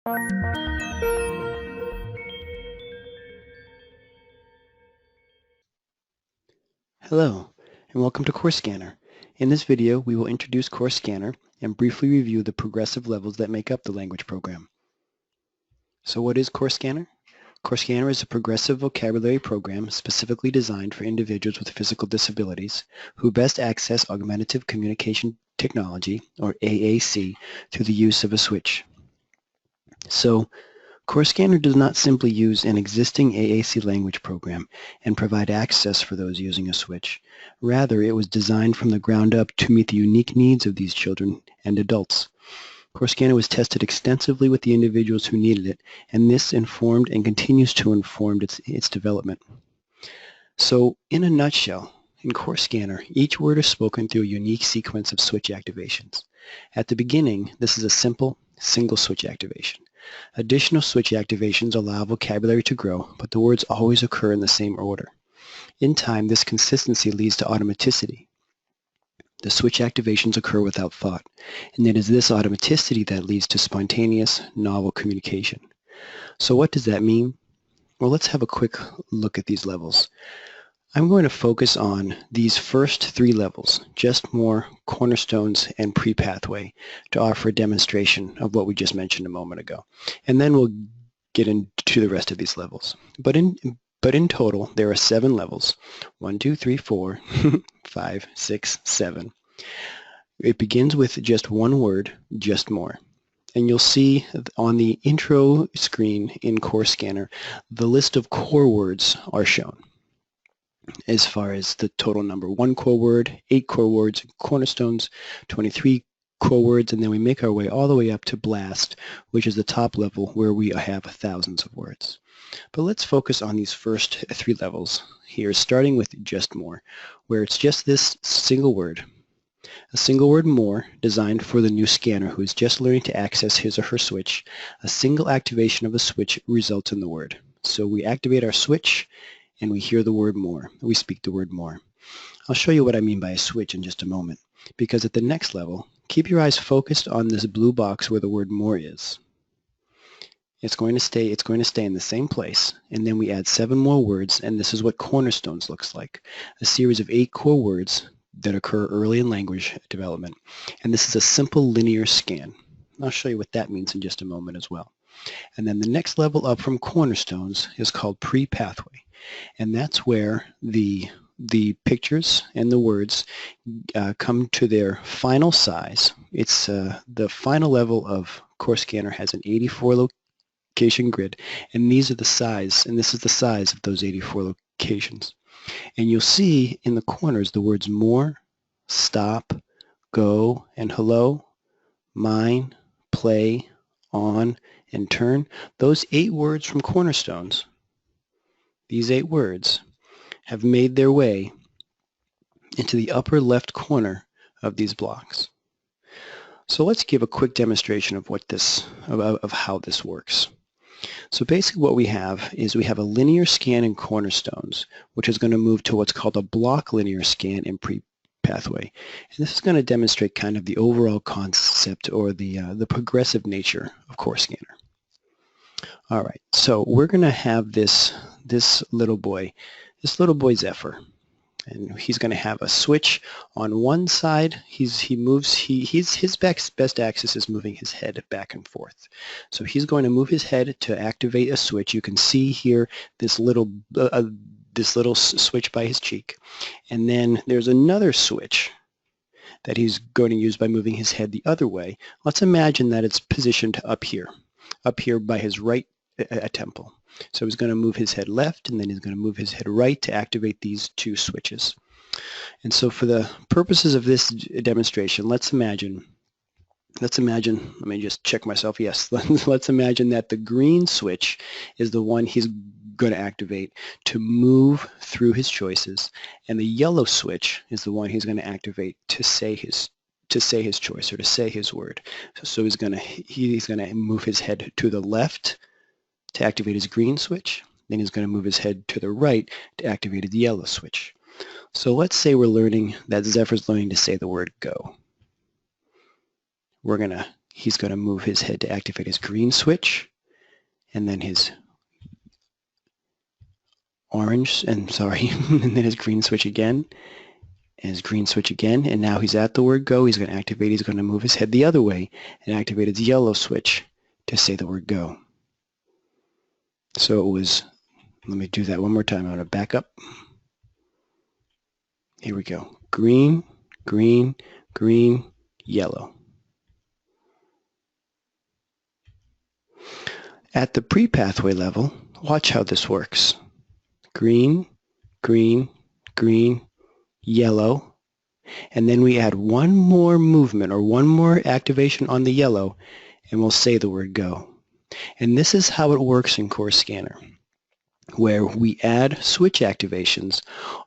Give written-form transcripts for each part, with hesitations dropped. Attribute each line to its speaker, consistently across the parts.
Speaker 1: Hello, and welcome to CoreScanner. In this video, we will introduce CoreScanner and briefly review the progressive levels that make up the language program. So what is CoreScanner? CoreScanner is a progressive vocabulary program specifically designed for individuals with physical disabilities who best access augmentative communication technology, or AAC, through the use of a switch. So CoreScanner does not simply use an existing AAC language program and provide access for those using a switch. Rather, it was designed from the ground up to meet the unique needs of these children and adults. CoreScanner was tested extensively with the individuals who needed it, and this informed and continues to inform its development. So, in a nutshell, in CoreScanner, each word is spoken through a unique sequence of switch activations. At the beginning, this is a simple, single switch activation. Additional switch activations allow vocabulary to grow, but the words always occur in the same order. In time, this consistency leads to automaticity. The switch activations occur without thought, and it is this automaticity that leads to spontaneous, novel communication. So what does that mean? Well, let's have a quick look at these levels. I'm going to focus on these first three levels, Just More, Cornerstones, and Pre-Pathway, to offer a demonstration of what we just mentioned a moment ago. And then we'll get into the rest of these levels. But in total, there are 7 levels. 1, 2, 3, 4, 5, 6, 7. It begins with just one word, Just More. And you'll see on the intro screen in CoreScanner, the list of core words are shown as far as the total number. 1 core word, 8 core words, cornerstones, 23 core words, and then we make our way all the way up to blast, which is the top level where we have thousands of words. But let's focus on these first 3 levels here, starting with Just More, where it's just this single word. A single word more, designed for the new scanner who is just learning to access his or her switch. A single activation of a switch results in the word. So we activate our switch, and we hear the word more. We speak the word more. I'll show you what I mean by a switch in just a moment, because at the next level, keep your eyes focused on this blue box where the word more is. It's going to stay in the same place, and then we add 7 more words, and this is what cornerstones looks like. A series of 8 core words that occur early in language development. And this is a simple linear scan. I'll show you what that means in just a moment as well. And then the next level up from cornerstones is called pre-pathway. And that's where the pictures and the words come to their final size. It's the final level of CoreScanner has an 84 location grid, and these are the size, and this is the size of those 84 locations. And you'll see in the corners the words more, stop, go, and hello, mine, play, on, and turn. Those 8 words from cornerstones, these 8 words, have made their way into the upper left corner of these blocks. So let's give a quick demonstration of of how this works. So basically what we have is we have a linear scan in cornerstones, which is going to move to what's called a block linear scan in pre-pathway. And this is going to demonstrate kind of the overall concept or the progressive nature of CoreScanner. All right, so we're going to have this little boy Zephyr. And he's going to have a switch on one side. His best axis is moving his head back and forth. So he's going to move his head to activate a switch. You can see here this little switch by his cheek. And then there's another switch that he's going to use by moving his head the other way. Let's imagine that it's positioned up here by his right temple. So he's going to move his head left, and then he's going to move his head right to activate these 2 switches. And so for the purposes of this demonstration, let's imagine, let me just check myself, yes, let's imagine that the green switch is the one he's going to activate to move through his choices, and the yellow switch is the one he's going to activate to say his choice or to say his word. So he's going to move his head to the left to activate his green switch, then he's going to move his head to the right to activate his yellow switch. So let's say we're learning that Zephyr's learning to say the word go. We're going to he's going to move his head to activate his green switch, and then his orange, and then his green switch again, and his green switch again, and now he's at the word go. He's going to activate, he's going to move his head the other way and activate his yellow switch to say the word go. So it was, let me do that one more time. I'm going to back up. Here we go. Green, green, green, yellow. At the pre-pathway level, watch how this works. Green, green, green, yellow, and then we add one more movement or one more activation on the yellow, and we'll say the word go. And this is how it works in CoreScanner, where we add switch activations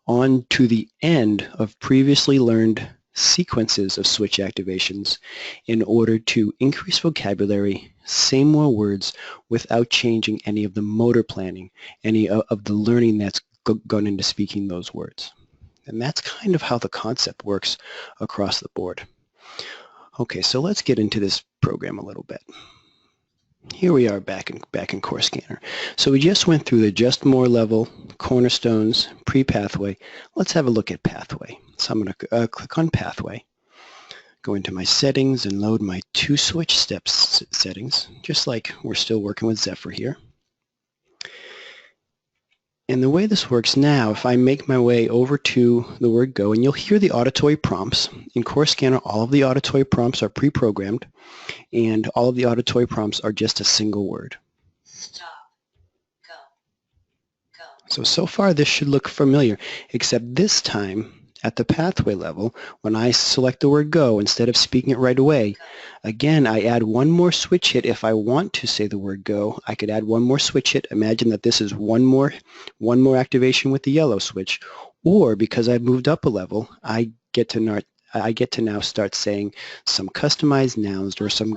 Speaker 1: on to the end of previously learned sequences of switch activations in order to increase vocabulary, say more words without changing any of the motor planning, any of the learning that's gone into speaking those words. And that's kind of how the concept works across the board. Okay, so let's get into this program a little bit. Here we are back in CoreScanner. So we just went through the just more level, cornerstones, pre-pathway. Let's have a look at pathway. So I'm going to click on pathway, go into my settings and load my 2 switch steps settings, just like we're still working with Zephyr here. And the way this works now, if I make my way over to the word go, and you'll hear the auditory prompts. In CoreScanner, all of the auditory prompts are pre-programmed, and all of the auditory prompts are just a single word.
Speaker 2: Stop. Go. Go.
Speaker 1: So far this should look familiar, except this time at the pathway level, when I select the word go, instead of speaking it right away, again, I add one more switch hit. If I want to say the word go, I could add one more switch hit. Imagine that this is one more activation with the yellow switch, or because I've moved up a level, I get to now start saying some customized nouns or some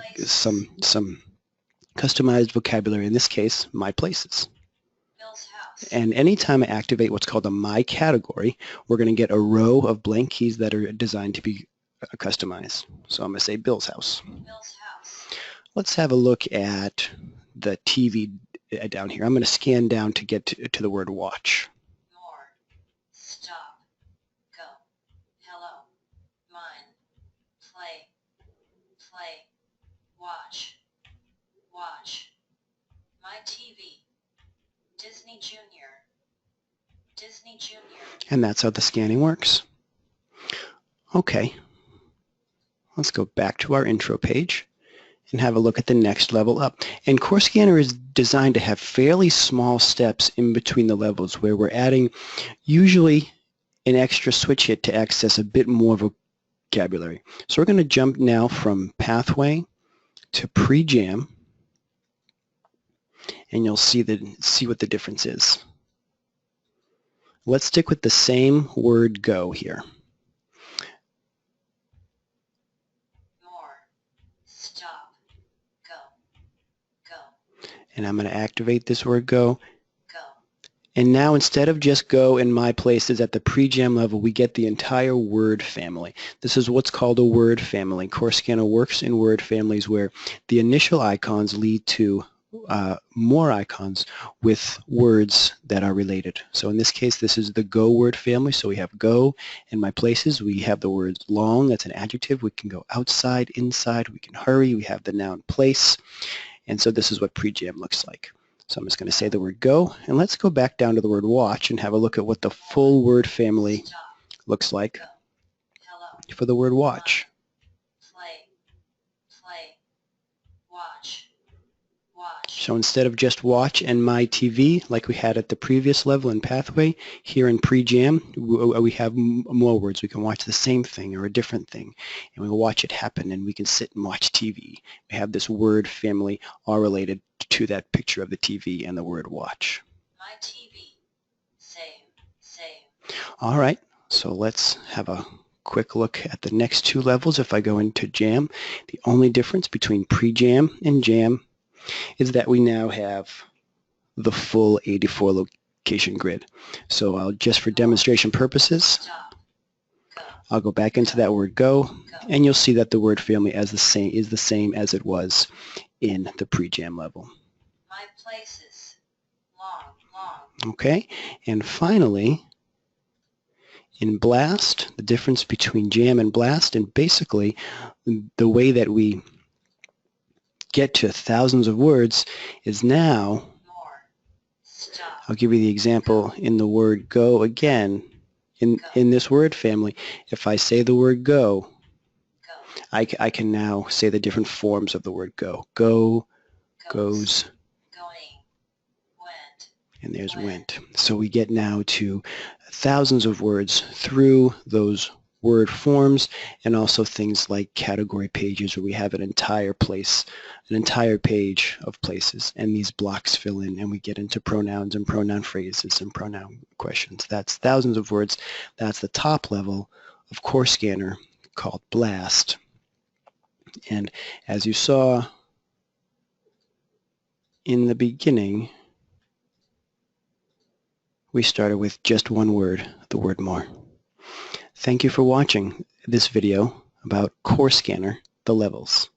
Speaker 1: customized vocabulary, in this case, my places. And anytime I activate what's called a My category, we're going to get a row of blank keys that are designed to be customized. So I'm going to say Bill's house.
Speaker 2: Bill's house.
Speaker 1: Let's have a look at the TV down here. I'm going to scan down to get to the word watch.
Speaker 2: More. Stop. Go. Hello. Mine. Play. Play. Watch. Watch. My TV. Disney Junior. Disney Junior.
Speaker 1: And that's how the scanning works. Okay. Let's go back to our intro page and have a look at the next level up. And CoreScanner is designed to have fairly small steps in between the levels where we're adding usually an extra switch hit to access a bit more vocabulary. So we're going to jump now from pathway to pre-jam, and you'll see what the difference is. Let's stick with the same word go here.
Speaker 2: More. Stop. Go. Go.
Speaker 1: And I'm going to activate this word go.
Speaker 2: Go.
Speaker 1: And now instead of just go in my places at the pre-jam level, we get the entire word family. This is what's called a word family. CoreScanner works in word families where the initial icons lead to more icons with words that are related. So in this case, this is the go word family. So we have go in my places. We have the word long, that's an adjective. We can go outside, inside, we can hurry. We have the noun place. And so this is what pre-jam looks like. So I'm just going to say the word go, and let's go back down to the word watch and have a look at what the full word family looks like for the word watch.
Speaker 2: Play. Play. Watch. Watch.
Speaker 1: So instead of just watch and my TV like we had at the previous level in pathway, here in pre-jam we have more words. We can watch the same thing or a different thing, and we'll watch it happen, and we can sit and watch TV. We have this word family all related to that picture of the TV and the word watch.
Speaker 2: My TV. Same.
Speaker 1: All right, so let's have a quick look at the next 2 levels. If I go into jam, the only difference between pre-jam and jam is that we now have the full 84 location grid. So I'll just for demonstration purposes, I'll go back into that word go, and you'll see that the word family is the same as it was in the pre-jam level.
Speaker 2: My places. Long, long.
Speaker 1: Okay, and finally, in BLAST, the difference between jam and BLAST, and basically the way that we get to thousands of words is now,
Speaker 2: More. Stop.
Speaker 1: I'll give you the example in the word go again. In this word family, if I say the word go,
Speaker 2: Go.
Speaker 1: I can now say the different forms of the word go. Go, goes,
Speaker 2: going, went,
Speaker 1: and there's went. So we get now to thousands of words through those word forms, and also things like category pages where we have an entire page of places, and these blocks fill in, and we get into pronouns and pronoun phrases and pronoun questions. That's thousands of words. That's the top level of CoreScanner called BLAST. And as you saw in the beginning, we started with just one word, the word more. Thank you for watching this video about CoreScanner, the levels.